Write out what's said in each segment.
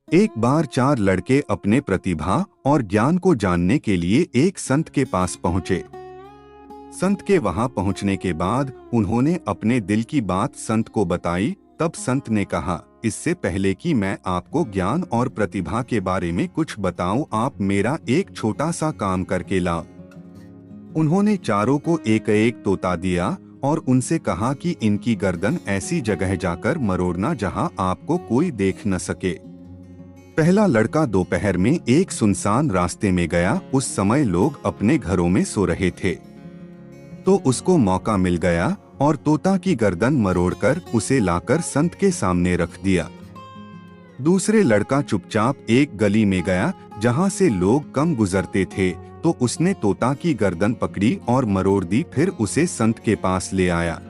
एक बार चार लड़के अपने प्रतिभा और ज्ञान को जानने के लिए एक संत के पास पहुंचे। संत के वहां पहुंचने के बाद उन्होंने अपने दिल की बात संत को बताई। तब संत ने कहा, इससे पहले कि मैं आपको ज्ञान और प्रतिभा के बारे में कुछ बताऊं, आप मेरा एक छोटा सा काम करके लाओ। उन्होंने चारों को एक एक तोता दिया और उनसे कहा कि इनकी गर्दन ऐसी जगह जाकर मरोड़ना जहां आपको कोई देख न सके। पहला लड़का दोपहर में एक सुनसान रास्ते में गया। उस समय लोग अपने घरों में सो रहे थे, तो उसको मौका मिल गया और तोता की गर्दन मरोड़कर उसे लाकर संत के सामने रख दिया। दूसरे लड़का चुपचाप एक गली में गया जहां से लोग कम गुजरते थे, तो उसने तोता की गर्दन पकड़ी और मरोड़ दी, फिर उसे संत के पास ले आया।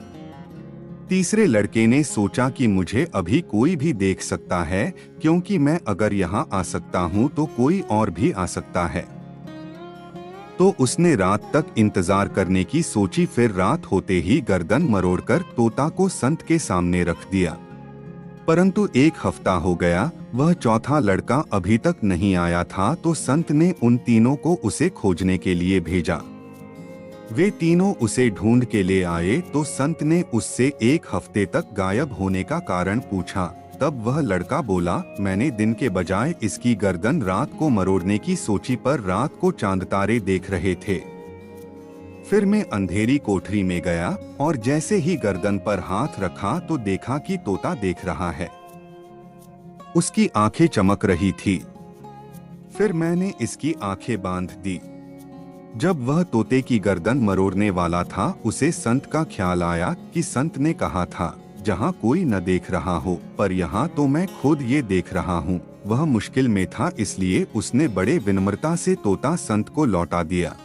तीसरे लड़के ने सोचा कि मुझे अभी कोई भी देख सकता है, क्योंकि मैं अगर यहाँ आ सकता हूँ तो कोई और भी आ सकता है। तो उसने रात तक इंतजार करने की सोची। फिर रात होते ही गर्दन मरोड़कर तोता को संत के सामने रख दिया। परंतु एक हफ्ता हो गया, वह चौथा लड़का अभी तक नहीं आया था, तो संत ने उन तीनों को उसे खोजने के लिए भेजा। वे तीनों उसे ढूंढ के ले आए, तो संत ने उससे एक हफ्ते तक गायब होने का कारण पूछा। तब वह लड़का बोला, मैंने दिन के बजाय इसकी गर्दन रात को मरोड़ने की सोची, पर रात को चांद तारे देख रहे थे। फिर मैं अंधेरी कोठरी में गया और जैसे ही गर्दन पर हाथ रखा तो देखा कि तोता देख रहा है। उसकी आंखें चमक रही थी। फिर मैंने इसकी आंखें बांध दी। जब वह तोते की गर्दन मरोड़ने वाला था, उसे संत का ख्याल आया कि संत ने कहा था, जहाँ कोई न देख रहा हो, पर यहाँ तो मैं खुद ये देख रहा हूँ। वह मुश्किल में था, इसलिए उसने बड़े विनम्रता से तोता संत को लौटा दिया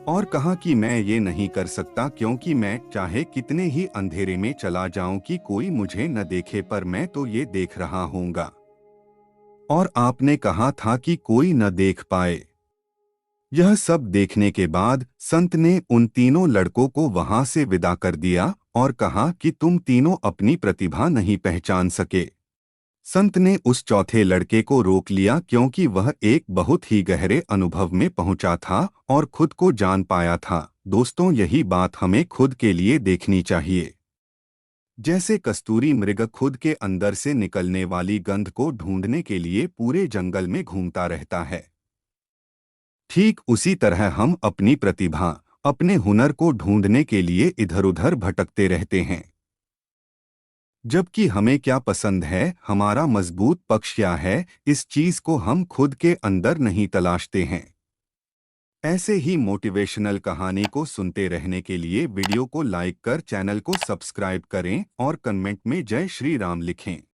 और कहा कि मैं ये नहीं कर सकता, क्योंकि मैं चाहे कितने ही अंधेरे में चला जाऊं कि कोई मुझे न देखे, पर मैं तो ये देख रहा हूँगा। और आपने कहा था कि कोई न देख पाए। यह सब देखने के बाद संत ने उन तीनों लड़कों को वहां से विदा कर दिया और कहा कि तुम तीनों अपनी प्रतिभा नहीं पहचान सके। संत ने उस चौथे लड़के को रोक लिया, क्योंकि वह एक बहुत ही गहरे अनुभव में पहुंचा था और खुद को जान पाया था। दोस्तों, यही बात हमें खुद के लिए देखनी चाहिए। जैसे कस्तूरी मृग खुद के अंदर से निकलने वाली गंध को ढूंढने के लिए पूरे जंगल में घूमता रहता है, ठीक उसी तरह हम अपनी प्रतिभा, अपने हुनर को ढूंढने के लिए इधर-उधर भटकते रहते हैं। जबकि हमें क्या पसंद है, हमारा मजबूत पक्ष क्या है, इस चीज को हम खुद के अंदर नहीं तलाशते हैं। ऐसे ही मोटिवेशनल कहानी को सुनते रहने के लिए वीडियो को लाइक कर चैनल को सब्सक्राइब करें और कमेंट में जय श्री राम लिखें।